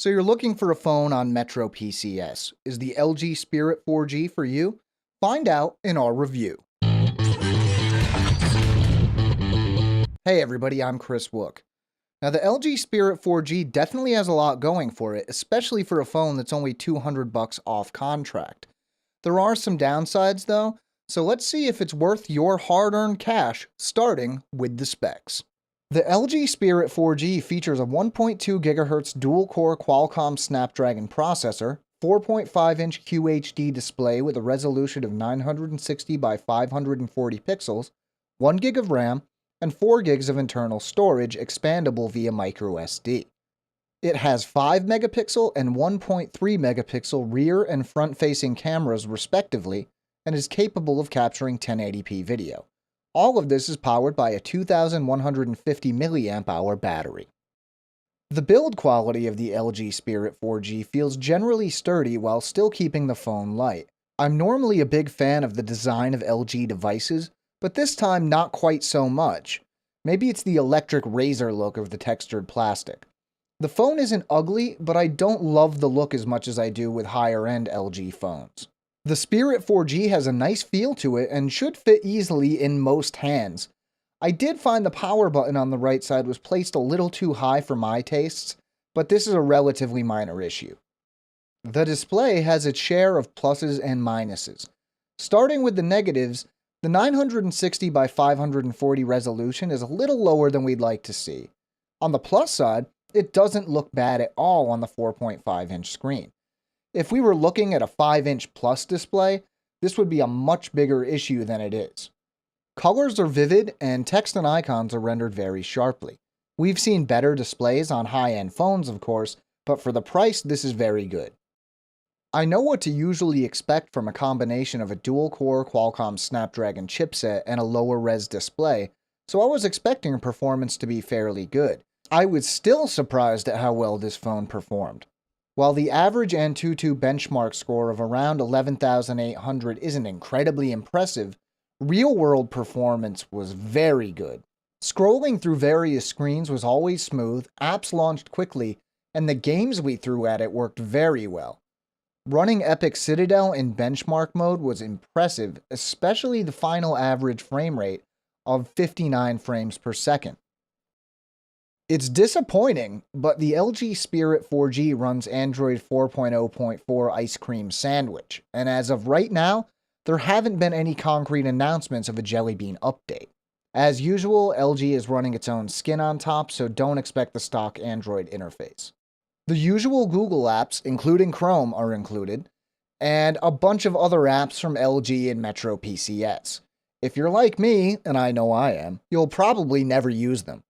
So you're looking for a phone on MetroPCS. Is the LG Spirit 4G for you? Find out in our review. Hey everybody, I'm Chris Wook. Now the LG Spirit 4G definitely has a lot going for it, especially for a phone that's only $200 off contract. There are some downsides though, so let's see if it's worth your hard-earned cash, starting with the specs. The LG Spirit 4G features a 1.2 GHz dual-core Qualcomm Snapdragon processor, 4.5-inch QHD display with a resolution of 960 by 540 pixels, 1 GB of RAM, and 4 GB of internal storage expandable via microSD. It has 5 megapixel and 1.3 megapixel rear and front-facing cameras respectively, and is capable of capturing 1080p video. All of this is powered by a 2150 mAh battery. The build quality of the LG Spirit 4G feels generally sturdy while still keeping the phone light. I'm normally a big fan of the design of LG devices, but this time not quite so much. Maybe it's the electric razor look of the textured plastic. The phone isn't ugly, but I don't love the look as much as I do with higher-end LG phones. The Spirit 4G has a nice feel to it and should fit easily in most hands. I did find the power button on the right side was placed a little too high for my tastes, but this is a relatively minor issue. The display has its share of pluses and minuses. Starting with the negatives, the 960 by 540 resolution is a little lower than we'd like to see. On the plus side, it doesn't look bad at all on the 4.5-inch screen. If we were looking at a 5-inch plus display, this would be a much bigger issue than it is. Colors are vivid and text and icons are rendered very sharply. We've seen better displays on high-end phones, of course, but for the price, this is very good. I know what to usually expect from a combination of a dual-core Qualcomm Snapdragon chipset and a lower-res display, so I was expecting performance to be fairly good. I was still surprised at how well this phone performed. While the average Antutu benchmark score of around 11,800 isn't incredibly impressive, real-world performance was very good. Scrolling through various screens was always smooth, apps launched quickly, and the games we threw at it worked very well. Running Epic Citadel in benchmark mode was impressive, especially the final average frame rate of 59 frames per second. It's disappointing, but the LG Spirit 4G runs Android 4.0.4 Ice Cream Sandwich, and as of right now, there haven't been any concrete announcements of a Jelly Bean update. As usual, LG is running its own skin on top, so don't expect the stock Android interface. The usual Google apps, including Chrome, are included, and a bunch of other apps from LG and MetroPCS. If you're like me, and I know I am, you'll probably never use them.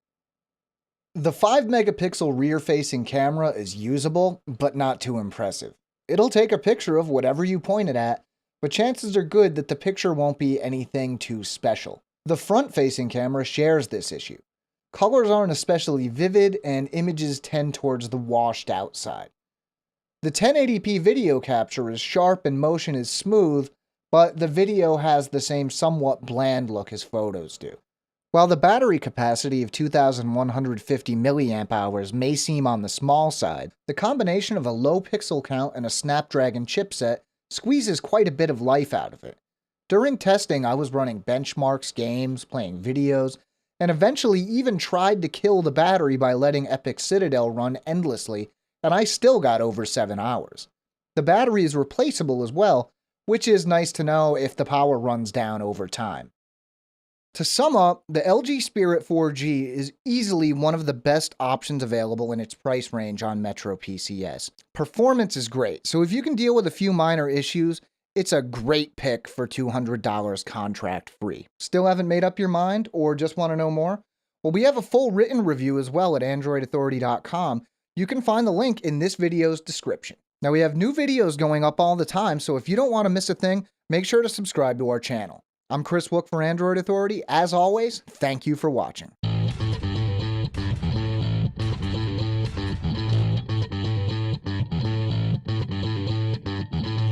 The 5-megapixel rear-facing camera is usable, but not too impressive. It'll take a picture of whatever you point it at, but chances are good that the picture won't be anything too special. The front-facing camera shares this issue. Colors aren't especially vivid, and images tend towards the washed-out side. The 1080p video capture is sharp and motion is smooth, but the video has the same somewhat bland look as photos do. While the battery capacity of 2150 mAh may seem on the small side, the combination of a low pixel count and a Snapdragon chipset squeezes quite a bit of life out of it. During testing, I was running benchmarks, games, playing videos, and eventually even tried to kill the battery by letting Epic Citadel run endlessly, and I still got over 7 hours. The battery is replaceable as well, which is nice to know if the power runs down over time. To sum up, the LG Spirit 4G is easily one of the best options available in its price range on MetroPCS. Performance is great, so if you can deal with a few minor issues, it's a great pick for $200 contract free. Still haven't made up your mind or just want to know more? Well, we have a full written review as well at AndroidAuthority.com. You can find the link in this video's description. Now, we have new videos going up all the time, so if you don't want to miss a thing, make sure to subscribe to our channel. I'm Chris Wook for Android Authority. As always, thank you for watching.